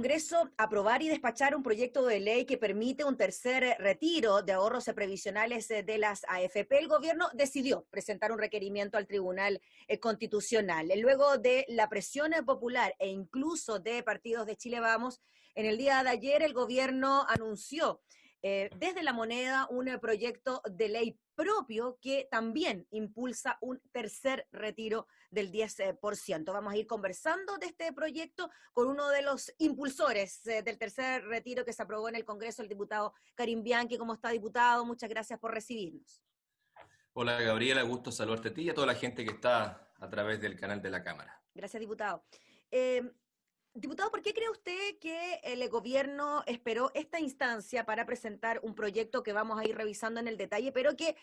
Congreso aprobar y despachar un proyecto de ley que permite un tercer retiro de ahorros previsionales de las AFP, el gobierno decidió presentar un requerimiento al Tribunal Constitucional. Luego de la presión popular e incluso de partidos de Chile Vamos, en el día de ayer el gobierno anunció desde La Moneda un proyecto de ley propio que también impulsa un tercer retiro del 10%. Vamos a ir conversando de este proyecto con uno de los impulsores del tercer retiro que se aprobó en el Congreso, el diputado Karim Bianchi. ¿Cómo está, diputado? Muchas gracias por recibirnos. Hola, Gabriela, gusto saludarte a ti y a toda la gente que está a través del canal de la Cámara. Gracias, diputado. Diputado, ¿por qué cree usted que el gobierno esperó esta instancia para presentar un proyecto que vamos a ir revisando en el detalle, pero que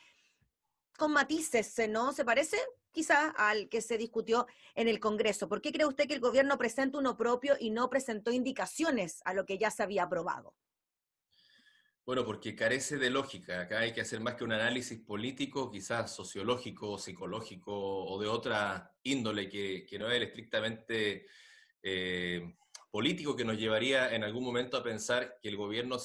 con matices, ¿no? ¿Se parece quizás al que se discutió en el Congreso? ¿Por qué cree usted que el gobierno presenta uno propio y no presentó indicaciones a lo que ya se había aprobado? Bueno, porque carece de lógica. Acá hay que hacer más que un análisis político, quizás sociológico, psicológico o de otra índole que no es el estrictamente político, que nos llevaría en algún momento a pensar que el gobierno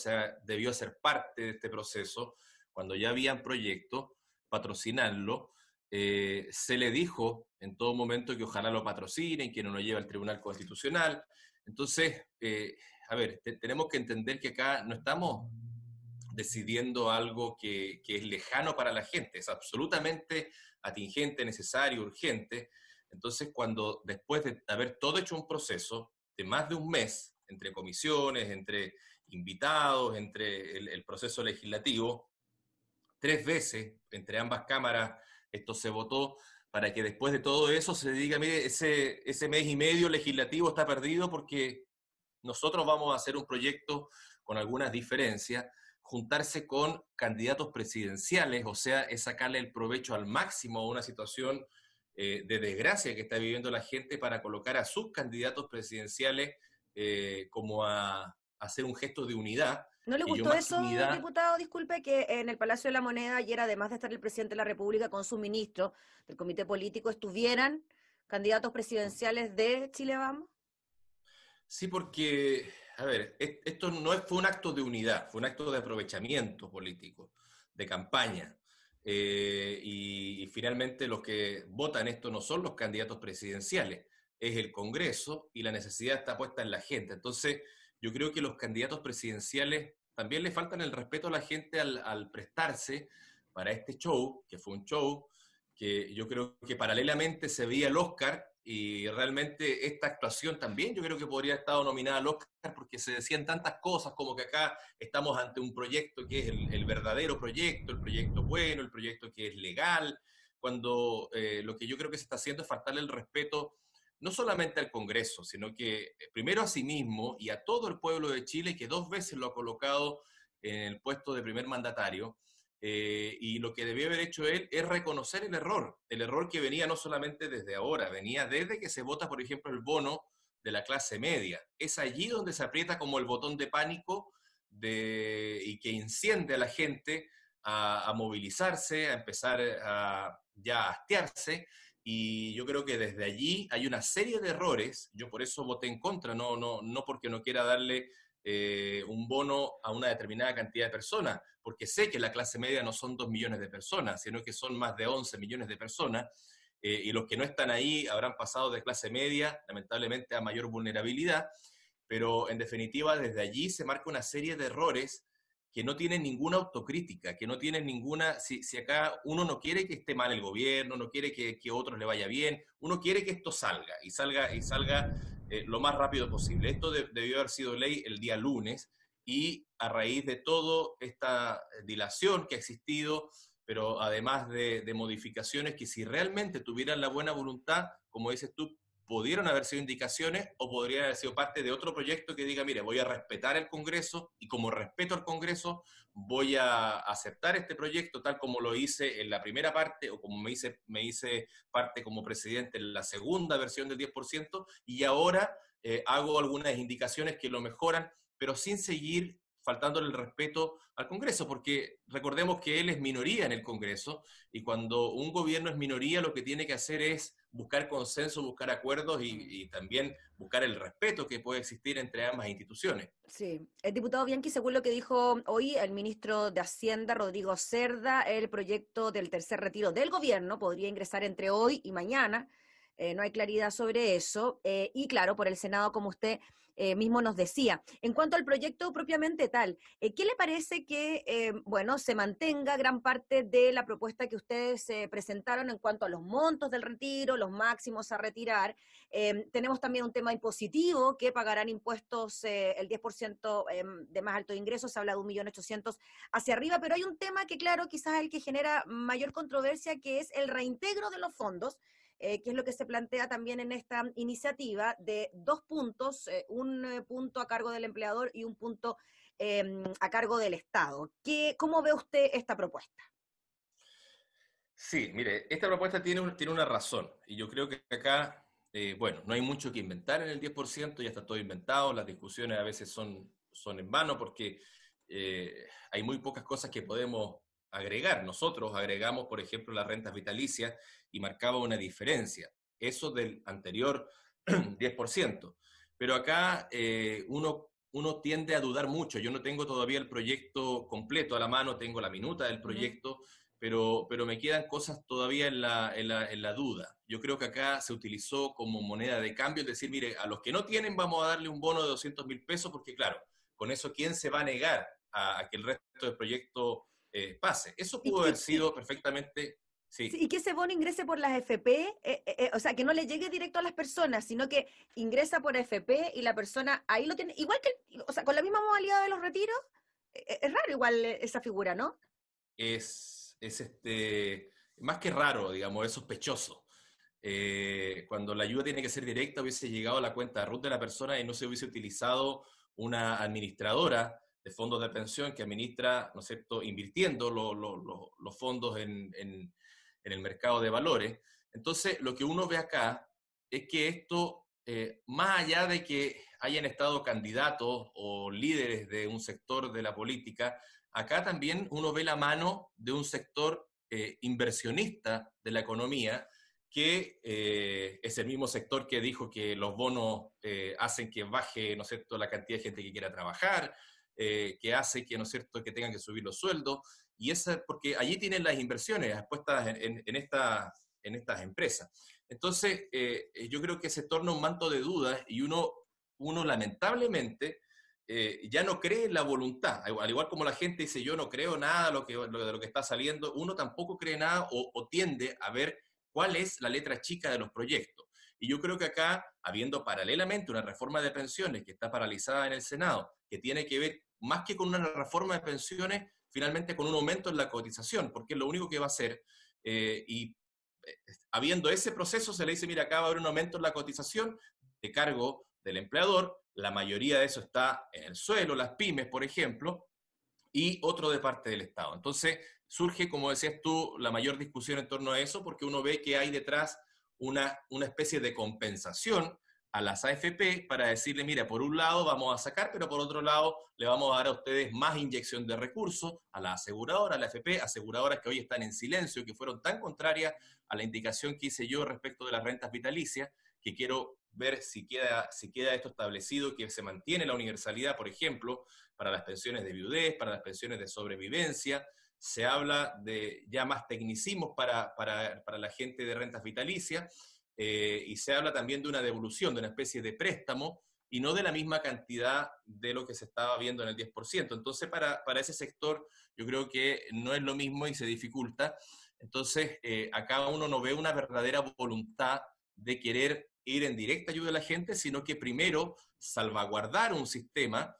debió ser parte de este proceso cuando ya habían proyectos, patrocinarlo. Se le dijo en todo momento que ojalá lo patrocinen, que no lo lleve al Tribunal Constitucional. Entonces, tenemos que entender que acá no estamos decidiendo algo que es lejano para la gente, es absolutamente atingente, necesario, urgente. Entonces, cuando después de haber todo hecho un proceso de más de un mes, entre comisiones, entre invitados, entre el proceso legislativo, 3 veces entre ambas cámaras esto se votó, para que después de todo eso se diga, mire, ese mes y medio legislativo está perdido porque nosotros vamos a hacer un proyecto con algunas diferencias, juntarse con candidatos presidenciales, o sea, es sacarle el provecho al máximo a una situación de desgracia que está viviendo la gente para colocar a sus candidatos presidenciales como a hacer un gesto de unidad. ¿No le gustó eso, diputado? Disculpe, que en el Palacio de la Moneda ayer, además de estar el presidente de la República con sus ministros del Comité Político, estuvieran candidatos presidenciales de Chile Vamos. Sí, porque, esto no fue un acto de unidad, fue un acto de aprovechamiento político, de campaña. Y finalmente los que votan esto no son los candidatos presidenciales, es el Congreso y la necesidad está puesta en la gente. Entonces, yo creo que los candidatos presidenciales también le faltan el respeto a la gente al prestarse para este show, que fue un show, que yo creo que paralelamente se veía el Oscar, y realmente esta actuación también yo creo que podría haber estado nominada al Oscar, porque se decían tantas cosas como que acá estamos ante un proyecto que es el verdadero proyecto, el proyecto bueno, el proyecto que es legal, cuando lo que yo creo que se está haciendo es faltarle el respeto no solamente al Congreso, sino que primero a sí mismo y a todo el pueblo de Chile, que 2 veces lo ha colocado en el puesto de primer mandatario. Y lo que debió haber hecho él es reconocer el error que venía no solamente desde ahora, venía desde que se vota, por ejemplo, el bono de la clase media. Es allí donde se aprieta como el botón de pánico y que enciende a la gente a movilizarse, a empezar ya a hastiarse, y yo creo que desde allí hay una serie de errores. Yo por eso voté en contra, no porque no quiera darle un bono a una determinada cantidad de personas, porque sé que la clase media no son 2 millones de personas, sino que son más de 11 millones de personas, y los que no están ahí habrán pasado de clase media, lamentablemente, a mayor vulnerabilidad, pero en definitiva desde allí se marca una serie de errores que no tienen ninguna autocrítica, que no tienen ninguna, si acá uno no quiere que esté mal el gobierno, no quiere que a otros le vaya bien, uno quiere que esto salga lo más rápido posible. Esto debió haber sido ley el día lunes, y a raíz de toda esta dilación que ha existido, pero además de modificaciones que si realmente tuvieran la buena voluntad, como dices tú, pudieron haber sido indicaciones o podrían haber sido parte de otro proyecto que diga, mire, voy a respetar el Congreso y como respeto al Congreso voy a aceptar este proyecto tal como lo hice en la primera parte o como me hice parte como presidente en la segunda versión del 10%, y ahora hago algunas indicaciones que lo mejoran, pero sin seguir faltándole el respeto al Congreso, porque recordemos que él es minoría en el Congreso y cuando un gobierno es minoría lo que tiene que hacer es buscar consenso, buscar acuerdos y también buscar el respeto que puede existir entre ambas instituciones. Sí, el diputado Bianchi, según lo que dijo hoy el ministro de Hacienda, Rodrigo Cerda, el proyecto del tercer retiro del gobierno podría ingresar entre hoy y mañana. No hay claridad sobre eso. Y claro, por el Senado, como usted mismo nos decía. En cuanto al proyecto propiamente tal, ¿qué le parece que, bueno, se mantenga gran parte de la propuesta que ustedes presentaron en cuanto a los montos del retiro, los máximos a retirar? Tenemos también un tema impositivo, que pagarán impuestos el 10% de más alto ingreso, se habla de 1.800.000 hacia arriba, pero hay un tema que, claro, quizás es el que genera mayor controversia, que es el reintegro de los fondos, que es lo que se plantea también en esta iniciativa de 2 puntos, un punto a cargo del empleador y un punto a cargo del Estado. ¿Cómo ve usted esta propuesta? Sí, mire, esta propuesta tiene una razón y yo creo que acá, bueno, no hay mucho que inventar en el 10%, ya está todo inventado, las discusiones a veces son en vano porque hay muy pocas cosas que podemos agregar. Nosotros agregamos, por ejemplo, las rentas vitalicias y marcaba una diferencia, eso del anterior 10%. Pero acá uno tiende a dudar mucho. Yo no tengo todavía el proyecto completo a la mano, tengo la minuta del proyecto, pero me quedan cosas todavía en la duda. Yo creo que acá se utilizó como moneda de cambio, es decir, mire, a los que no tienen vamos a darle un bono de 200.000 pesos, porque claro, con eso, ¿quién se va a negar a que el resto del proyecto pase? Eso ¿Y, pudo haber y, sido perfectamente, sí, sí, y que ese bono ingrese por las FP, o sea, que no le llegue directo a las personas, sino que ingresa por FP y la persona ahí lo tiene, igual que, o sea, con la misma modalidad de los retiros, es raro igual esa figura, ¿no? es más que raro, digamos, es sospechoso. Cuando la ayuda tiene que ser directa, hubiese llegado a la cuenta RUT de la persona y no se hubiese utilizado una administradora de fondos de pensión que administra, ¿no es cierto?, invirtiendo los fondos en el mercado de valores. Entonces, lo que uno ve acá es que esto, más allá de que hayan estado candidatos o líderes de un sector de la política, acá también uno ve la mano de un sector inversionista de la economía, que es el mismo sector que dijo que los bonos hacen que baje, ¿no es cierto?, la cantidad de gente que quiera trabajar, que hace que, ¿no es cierto?, que tengan que subir los sueldos, y esa, porque allí tienen las inversiones puestas en estas empresas. Entonces, yo creo que se torna un manto de dudas y uno lamentablemente ya no cree en la voluntad, al igual como la gente dice yo no creo nada de lo que está saliendo, uno tampoco cree nada o tiende a ver cuál es la letra chica de los proyectos. Y yo creo que acá, habiendo paralelamente una reforma de pensiones que está paralizada en el Senado, que tiene que ver más que con una reforma de pensiones, finalmente con un aumento en la cotización, porque es lo único que va a hacer. Y habiendo ese proceso, se le dice, mira, acá va a haber un aumento en la cotización de cargo del empleador, la mayoría de eso está en el suelo, las pymes, por ejemplo, y otro de parte del Estado. Entonces, surge, como decías tú, la mayor discusión en torno a eso, porque uno ve que hay detrás una especie de compensación a las AFP para decirle, mira, por un lado vamos a sacar, pero por otro lado le vamos a dar a ustedes más inyección de recursos a la aseguradora, a la AFP, aseguradoras que hoy están en silencio, que fueron tan contrarias a la indicación que hice yo respecto de las rentas vitalicias, que quiero ver si queda esto establecido, que se mantiene la universalidad, por ejemplo, para las pensiones de viudez, para las pensiones de sobrevivencia. Se habla de ya más tecnicismos para la gente de rentas vitalicias, y se habla también de una devolución, de una especie de préstamo, y no de la misma cantidad de lo que se estaba viendo en el 10%. Entonces, para ese sector, yo creo que no es lo mismo y se dificulta. Entonces, acá uno no ve una verdadera voluntad de querer ir en directa ayuda a la gente, sino que primero salvaguardar un sistema,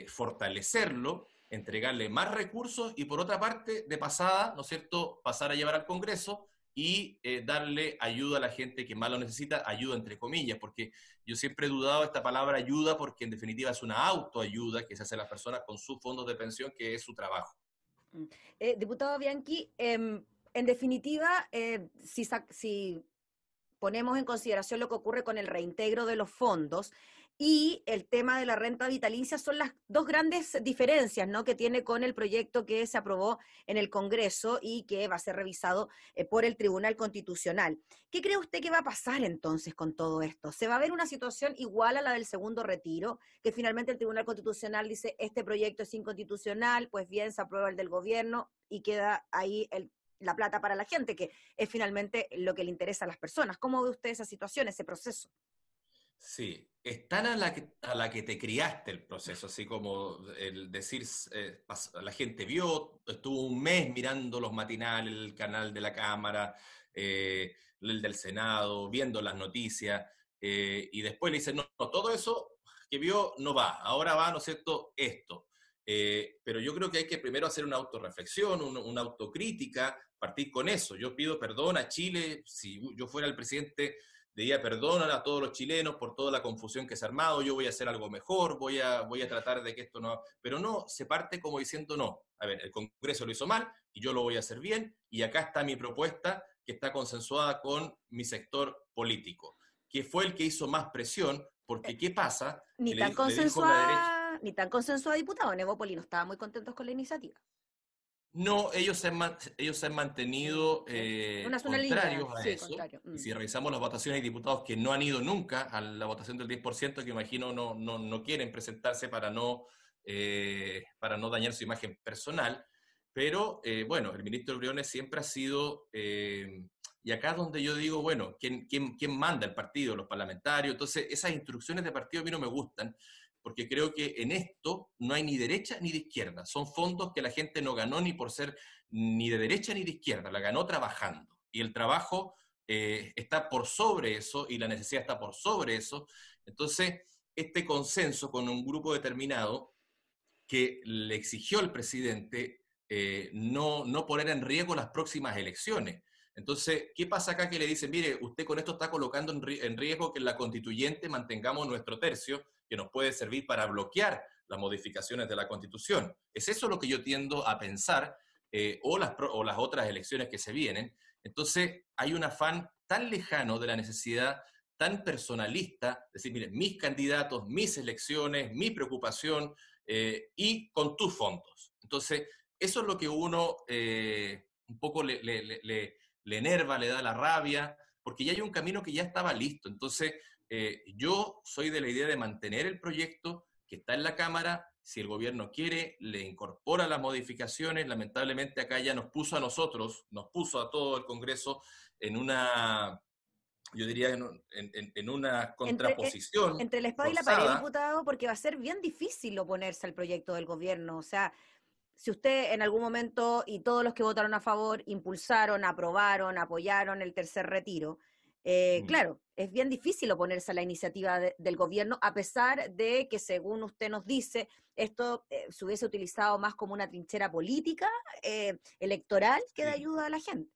fortalecerlo, entregarle más recursos y por otra parte, de pasada, ¿no es cierto?, pasar a llevar al Congreso y darle ayuda a la gente que más lo necesita, ayuda entre comillas, porque yo siempre he dudado de esta palabra ayuda porque en definitiva es una autoayuda que se hace a las personas con sus fondos de pensión, que es su trabajo. Diputado Bianchi, en definitiva, si ponemos en consideración lo que ocurre con el reintegro de los fondos, y el tema de la renta vitalicia son las dos grandes diferencias, ¿no?, que tiene con el proyecto que se aprobó en el Congreso y que va a ser revisado por el Tribunal Constitucional. ¿Qué cree usted que va a pasar entonces con todo esto? ¿Se va a ver una situación igual a la del segundo retiro, que finalmente el Tribunal Constitucional dice este proyecto es inconstitucional, pues bien, se aprueba el del gobierno y queda ahí la plata para la gente, que es finalmente lo que le interesa a las personas? ¿Cómo ve usted esa situación, ese proceso? Sí, es tan a la que te criaste el proceso, así como el decir, la gente vio, estuvo un mes mirando los matinales, el canal de la Cámara, el del Senado, viendo las noticias, y después le dicen, no, no, todo eso que vio no va, ahora va, ¿no es cierto?, esto. Pero yo creo que hay que primero hacer una autorreflexión, una autocrítica, partir con eso. Yo pido perdón a Chile, si yo fuera el presidente diría perdón a todos los chilenos por toda la confusión que se ha armado, yo voy a hacer algo mejor, voy a tratar de que esto no... Pero no, se parte como diciendo no. A ver, el Congreso lo hizo mal y yo lo voy a hacer bien y acá está mi propuesta que está consensuada con mi sector político, que fue el que hizo más presión, porque ¿qué pasa? Ni Que tan le dijo la derecha, consensuada, ni tan consensuada, diputado. Nevópolis no estaba muy contentos con la iniciativa. no, ellos se han mantenido Una línea, contrarios a sí, eso. contrario. Y si revisamos las votaciones, hay diputados que no han ido nunca a la votación del 10%, que imagino no quieren presentarse para no dañar su imagen personal. Pero bueno, el ministro Briones siempre ha sido, y acá es donde yo digo, bueno, ¿quién manda el partido? Los parlamentarios. Entonces, esas instrucciones de partido a mí no me gustan, porque creo que en esto no hay ni derecha ni de izquierda. Son fondos que la gente no ganó ni por ser ni de derecha ni de izquierda, la ganó trabajando. Y el trabajo está por sobre eso y la necesidad está por sobre eso. Entonces, este consenso con un grupo determinado que le exigió al presidente no poner en riesgo las próximas elecciones. Entonces, ¿qué pasa acá que le dicen, mire, usted con esto está colocando en riesgo que en la constituyente mantengamos nuestro tercio, que nos puede servir para bloquear las modificaciones de la Constitución? ¿Es eso lo que yo tiendo a pensar, o las otras elecciones que se vienen? Entonces, hay un afán tan lejano de la necesidad, tan personalista, decir, mire, mis candidatos, mis elecciones, mi preocupación, y con tus fondos. Entonces, eso es lo que uno un poco le enerva, le da la rabia, porque ya hay un camino que ya estaba listo. Entonces, yo soy de la idea de mantener el proyecto que está en la Cámara. Si el gobierno quiere, le incorpora las modificaciones. Lamentablemente acá ya nos puso a nosotros, nos puso a todo el Congreso en una, yo diría, en una Entre, contraposición entre la espada y la pared, forzada. diputado, porque va a ser bien difícil oponerse al proyecto del gobierno. O sea, si usted en algún momento y todos los que votaron a favor impulsaron, aprobaron, apoyaron el tercer retiro, claro, es bien difícil oponerse a la iniciativa del gobierno, a pesar de que, según usted nos dice, esto se hubiese utilizado más como una trinchera política, electoral, que de Sí. ayuda a la gente.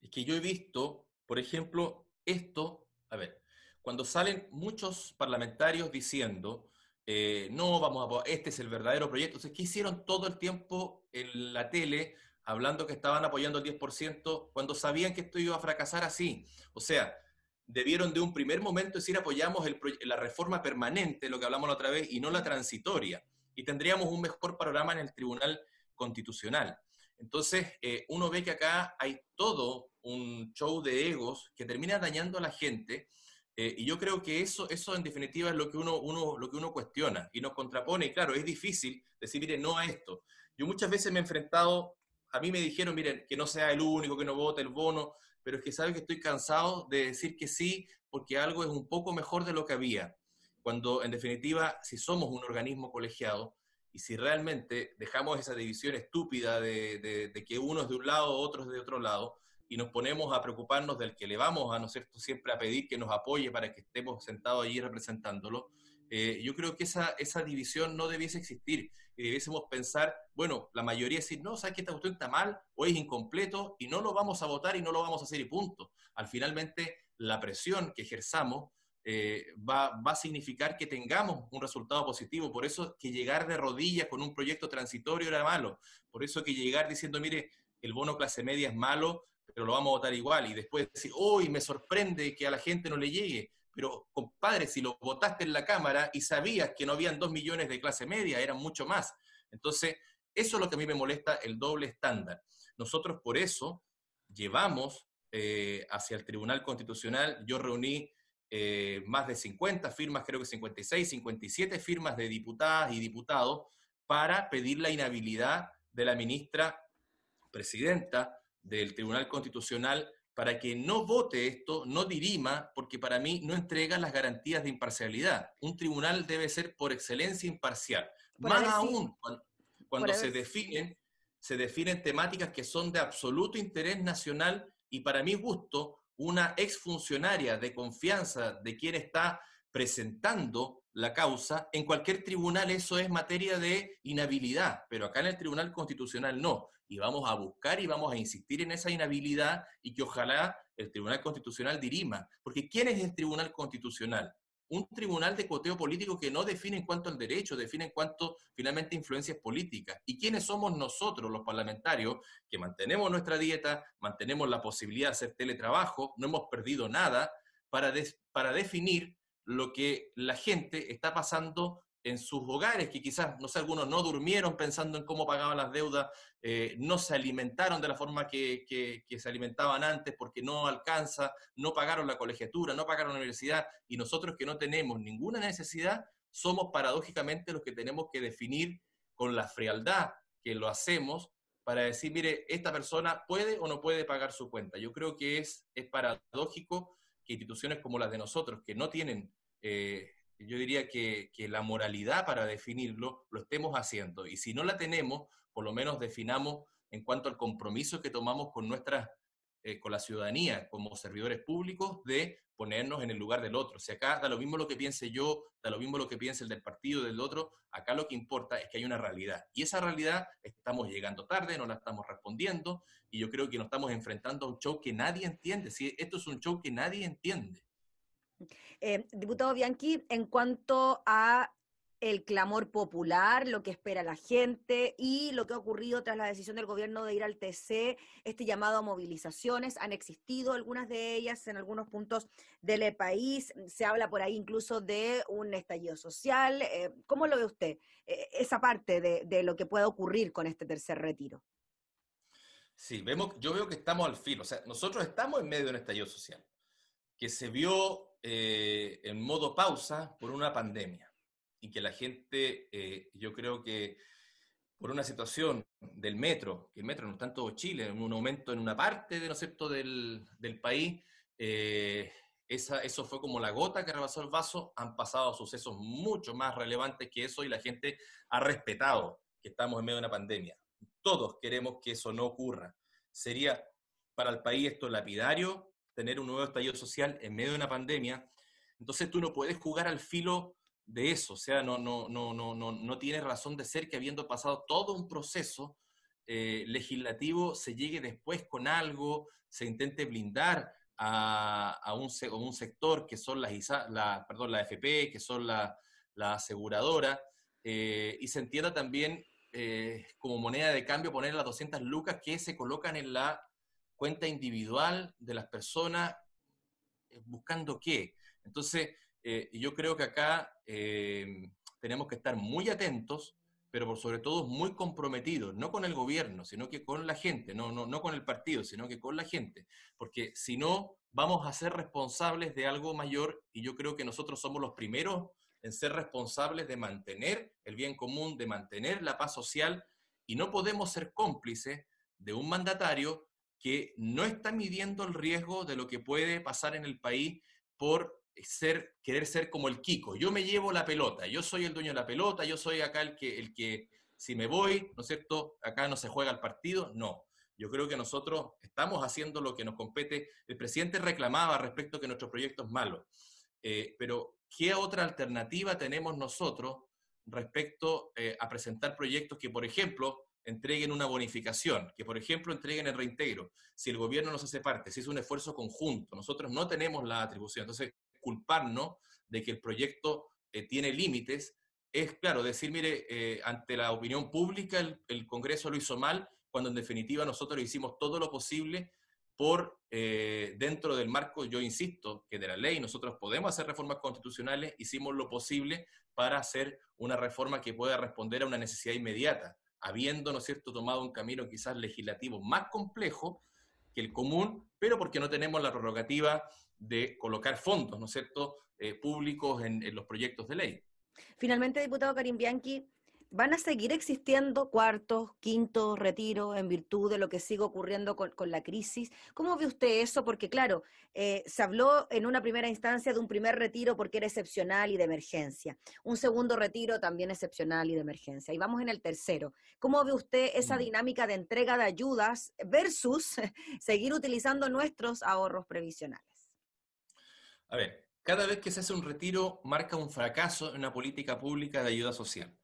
Es que yo he visto, por ejemplo, esto, a ver, cuando salen muchos parlamentarios diciendo, no, este es el verdadero proyecto. Entonces, ¿qué hicieron todo el tiempo en la tele hablando que estaban apoyando el 10% cuando sabían que esto iba a fracasar así? O sea, debieron de un primer momento decir apoyamos la reforma permanente, lo que hablamos la otra vez, y no la transitoria. Y tendríamos un mejor panorama en el Tribunal Constitucional. Entonces, uno ve que acá hay todo un show de egos que termina dañando a la gente, y yo creo que eso en definitiva es lo que lo que uno cuestiona y nos contrapone. Y claro, es difícil decir, mire, no a esto. Yo muchas veces me he enfrentado, a mí me dijeron, miren, que no sea el único que no vote el bono, pero es que sabe que estoy cansado de decir que sí, porque algo es un poco mejor de lo que había. Cuando en definitiva, si somos un organismo colegiado, y si realmente dejamos esa división estúpida de que uno es de un lado, otro es de otro lado, y nos ponemos a preocuparnos del que le vamos a, ¿no es cierto?, siempre a pedir que nos apoye para que estemos sentados allí representándolo, yo creo que esa división no debiese existir. Y debiésemos pensar, bueno, la mayoría decir, no, ¿sabes que esta cuestión está mal o es incompleto? Y no lo vamos a votar y no lo vamos a hacer y punto. Al finalmente, la presión que ejerzamos va a significar que tengamos un resultado positivo. Por eso que llegar de rodillas con un proyecto transitorio era malo. Por eso que llegar diciendo, mire, el bono clase media es malo, pero lo vamos a votar igual. Y después decir, uy, me sorprende que a la gente no le llegue. pero compadre, si lo votaste en la Cámara y sabías que no habían 2 millones de clase media, eran mucho más. Entonces, eso es lo que a mí me molesta, el doble estándar. Nosotros por eso llevamos hacia el Tribunal Constitucional, yo reuní más de 50 firmas, creo que 56, 57 firmas de diputadas y diputados para pedir la inhabilidad de la ministra presidenta del Tribunal Constitucional para que no vote esto, no dirima, porque para mí no entrega las garantías de imparcialidad. Un tribunal debe ser por excelencia imparcial. Por haber Más sido, aún por cuando haber, se definen temáticas que son de absoluto interés nacional y para mi gusto, una exfuncionaria de confianza de quien está presentando la causa, en cualquier tribunal eso es materia de inhabilidad, pero acá en el Tribunal Constitucional no. Y vamos a buscar y vamos a insistir en esa inhabilidad y que ojalá el Tribunal Constitucional dirima. Porque ¿quién es el Tribunal Constitucional? Un tribunal de coteo político que no define en cuanto al derecho, define en cuanto finalmente influencias políticas. ¿Y quiénes somos nosotros, los parlamentarios, que mantenemos nuestra dieta, mantenemos la posibilidad de hacer teletrabajo, no hemos perdido nada, para definir lo que la gente está pasando en sus hogares, que quizás, no sé, algunos no durmieron pensando en cómo pagaban las deudas, no se alimentaron de la forma que se alimentaban antes porque no alcanza, no pagaron la colegiatura, no pagaron la universidad, y nosotros que no tenemos ninguna necesidad, somos paradójicamente los que tenemos que definir con la frialdad que lo hacemos para decir, mire, esta persona puede o no puede pagar su cuenta. Yo creo que es paradójico que instituciones como las de nosotros, que no tienen yo diría que la moralidad para definirlo lo estemos haciendo. Y si no la tenemos, por lo menos definamos en cuanto al compromiso que tomamos con con la ciudadanía, como servidores públicos, de ponernos en el lugar del otro. Si acá da lo mismo lo que piense yo, da lo mismo lo que piense el del partido, del otro, acá lo que importa es que hay una realidad. Y esa realidad estamos llegando tarde, no la estamos respondiendo, y yo creo que nos estamos enfrentando a un show que nadie entiende. ¿Sí? Esto es un show que nadie entiende. Diputado Bianchi, en cuanto a el clamor popular, lo que espera la gente y lo que ha ocurrido tras la decisión del gobierno de ir al TC, este llamado a movilizaciones, han existido algunas de ellas en algunos puntos del país, se habla por ahí incluso de un estallido social. ¿Cómo lo ve usted, esa parte de lo que pueda ocurrir con este tercer retiro? Sí, yo veo que estamos al filo, o sea, nosotros estamos en medio de un estallido social que se vio en modo pausa por una pandemia y que la gente, yo creo que por una situación del metro, que el metro no está en todo Chile, en un aumento en una parte de, ¿no es cierto?, del país, eso fue como la gota que rebasó el vaso, han pasado sucesos mucho más relevantes que eso y la gente ha respetado que estamos en medio de una pandemia. Todos queremos que eso no ocurra. Sería para el país esto lapidario, tener un nuevo estallido social en medio de una pandemia. Entonces tú no puedes jugar al filo de eso, o sea, no tiene razón de ser que habiendo pasado todo un proceso legislativo se llegue después con algo, se intente blindar a un sector que son la AFP, que son la aseguradora, y se entienda también como moneda de cambio poner las 200 lucas que se colocan en la cuenta individual de las personas, buscando qué. Entonces, yo creo que acá tenemos que estar muy atentos, pero por sobre todo muy comprometidos, no con el gobierno, sino que con la gente, no con el partido, sino que con la gente, porque si no, vamos a ser responsables de algo mayor y yo creo que nosotros somos los primeros en ser responsables de mantener el bien común, de mantener la paz social y no podemos ser cómplices de un mandatario que no está midiendo el riesgo de lo que puede pasar en el país por querer ser como el Kiko. Yo me llevo la pelota, yo soy el dueño de la pelota, yo soy acá el que si me voy, ¿no es cierto?, acá no se juega el partido. No, yo creo que nosotros estamos haciendo lo que nos compete. El presidente reclamaba respecto a que nuestro proyecto es malo, pero ¿qué otra alternativa tenemos nosotros respecto a presentar proyectos que, por ejemplo, entreguen una bonificación, que por ejemplo entreguen el reintegro? Si el gobierno no se hace parte, si es un esfuerzo conjunto, nosotros no tenemos la atribución, entonces culparnos de que el proyecto tiene límites, es claro, decir, mire, ante la opinión pública el Congreso lo hizo mal, cuando en definitiva nosotros hicimos todo lo posible dentro del marco, yo insisto, que de la ley nosotros podemos hacer reformas constitucionales, hicimos lo posible para hacer una reforma que pueda responder a una necesidad inmediata, habiendo, ¿no es cierto?, tomado un camino quizás legislativo más complejo que el común, pero porque no tenemos la prerrogativa de colocar fondos, ¿no es cierto?, públicos en los proyectos de ley. Finalmente, diputado Karim Bianchi, ¿van a seguir existiendo cuartos, quintos, retiros en virtud de lo que sigue ocurriendo con la crisis? ¿Cómo ve usted eso? Porque claro, se habló en una primera instancia de un primer retiro porque era excepcional y de emergencia, un segundo retiro también excepcional y de emergencia, y vamos en el tercero. ¿Cómo ve usted esa dinámica de entrega de ayudas versus seguir utilizando nuestros ahorros previsionales? A ver, cada vez que se hace un retiro marca un fracaso en una política pública de ayuda social.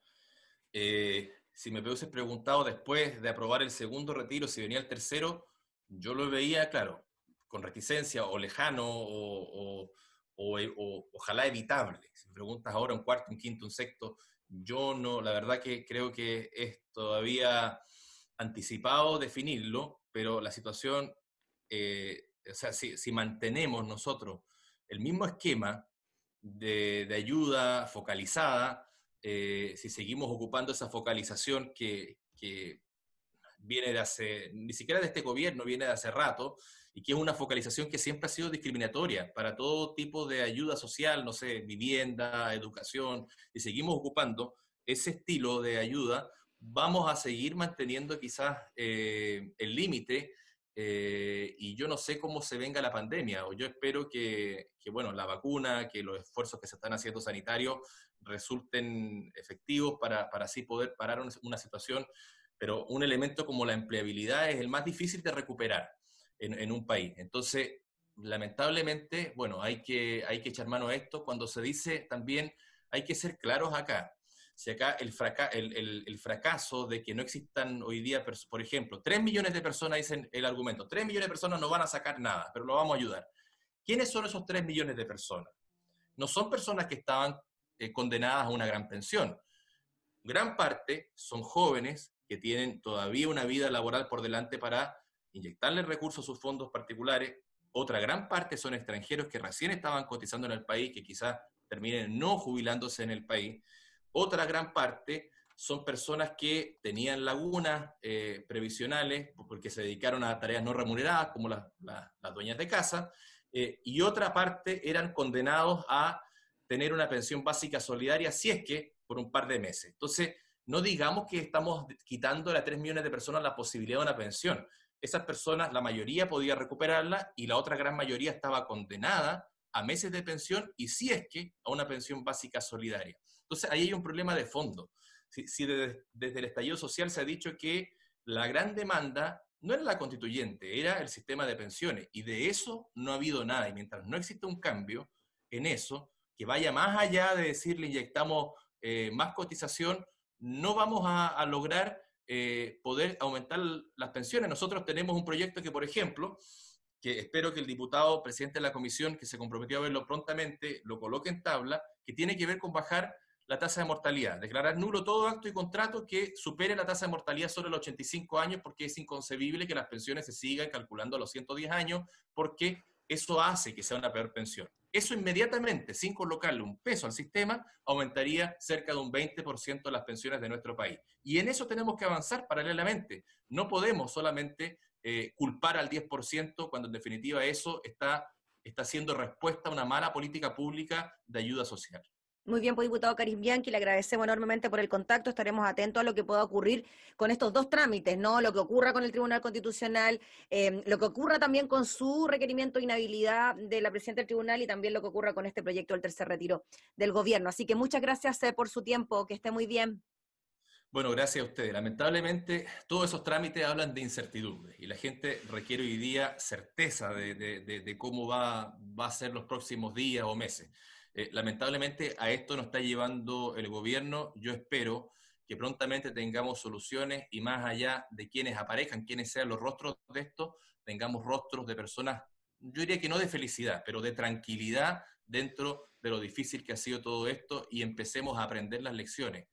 Si me hubieses preguntado después de aprobar el segundo retiro si venía el tercero, yo lo veía, claro, con reticencia o lejano o ojalá evitable. Si me preguntas ahora un cuarto, un quinto, un sexto, yo no, la verdad que creo que es todavía anticipado definirlo, pero la situación, o sea, si mantenemos nosotros el mismo esquema de ayuda focalizada, si seguimos ocupando esa focalización que viene de hace, ni siquiera de este gobierno, viene de hace rato, y que es una focalización que siempre ha sido discriminatoria para todo tipo de ayuda social, no sé, vivienda, educación, y seguimos ocupando ese estilo de ayuda, vamos a seguir manteniendo quizás el límite, y yo no sé cómo se venga la pandemia, o yo espero bueno, la vacuna, que los esfuerzos que se están haciendo sanitarios resulten efectivos para así poder parar una situación, pero un elemento como la empleabilidad es el más difícil de recuperar en un país. Entonces, lamentablemente, bueno, hay que echar mano a esto. Cuando se dice también, hay que ser claros acá. Si acá el fracaso de que no existan hoy día, por ejemplo, 3 millones de personas, dicen el argumento, 3 millones de personas no van a sacar nada, pero lo vamos a ayudar. ¿Quiénes son esos 3 millones de personas? No son personas que estaban condenadas a una gran pensión. Gran parte son jóvenes que tienen todavía una vida laboral por delante para inyectarle recursos a sus fondos particulares. Otra gran parte son extranjeros que recién estaban cotizando en el país, que quizás terminen no jubilándose en el país. Otra gran parte son personas que tenían lagunas previsionales porque se dedicaron a tareas no remuneradas, como las dueñas de casa, y otra parte eran condenados a tener una pensión básica solidaria, si es que por un par de meses. Entonces, no digamos que estamos quitándole a 3 millones de personas la posibilidad de una pensión. Esas personas, la mayoría podía recuperarla y la otra gran mayoría estaba condenada a meses de pensión y si es que a una pensión básica solidaria. Entonces, ahí hay un problema de fondo. Si desde el estallido social se ha dicho que la gran demanda no era la constituyente, era el sistema de pensiones y de eso no ha habido nada. Y mientras no existe un cambio en eso, que vaya más allá de decir le inyectamos más cotización, no vamos a lograr poder aumentar las pensiones. Nosotros tenemos un proyecto que, por ejemplo, que espero que el diputado presidente de la comisión, que se comprometió a verlo prontamente, lo coloque en tabla, que tiene que ver con bajar la tasa de mortalidad, declarar nulo todo acto y contrato que supere la tasa de mortalidad sobre los 85 años, porque es inconcebible que las pensiones se sigan calculando a los 110 años, porque eso hace que sea una peor pensión. Eso inmediatamente, sin colocarle un peso al sistema, aumentaría cerca de un 20% las pensiones de nuestro país. Y en eso tenemos que avanzar paralelamente. No podemos solamente culpar al 10% cuando en definitiva eso está siendo respuesta a una mala política pública de ayuda social. Muy bien, pues diputado Karim Bianchi, le agradecemos enormemente por el contacto, estaremos atentos a lo que pueda ocurrir con estos dos trámites, ¿no? Lo que ocurra con el Tribunal Constitucional, lo que ocurra también con su requerimiento de inhabilidad de la presidenta del Tribunal y también lo que ocurra con este proyecto del tercer retiro del gobierno. Así que muchas gracias por su tiempo, que esté muy bien. Bueno, gracias a ustedes. Lamentablemente, todos esos trámites hablan de incertidumbre y la gente requiere hoy día certeza de cómo va a ser los próximos días o meses. Lamentablemente, a esto nos está llevando el gobierno. Yo espero que prontamente tengamos soluciones y más allá de quienes aparezcan, quienes sean los rostros de esto, tengamos rostros de personas, yo diría que no de felicidad, pero de tranquilidad dentro de lo difícil que ha sido todo esto y empecemos a aprender las lecciones.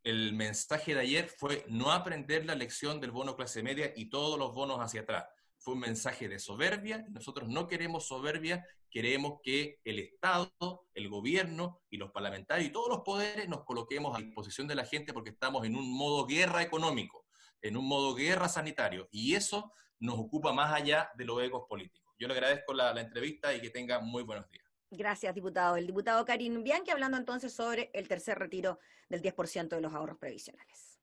El mensaje de ayer fue no aprender la lección del bono clase media y todos los bonos hacia atrás. fue un mensaje de soberbia. Nosotros no queremos soberbia, queremos que el Estado, el gobierno y los parlamentarios y todos los poderes nos coloquemos a disposición de la gente porque estamos en un modo guerra económico, en un modo guerra sanitario, y eso nos ocupa más allá de los egos políticos. Yo le agradezco la entrevista y que tenga muy buenos días. Gracias, diputado. El diputado Karim Bianchi hablando entonces sobre el tercer retiro del 10% de los ahorros previsionales.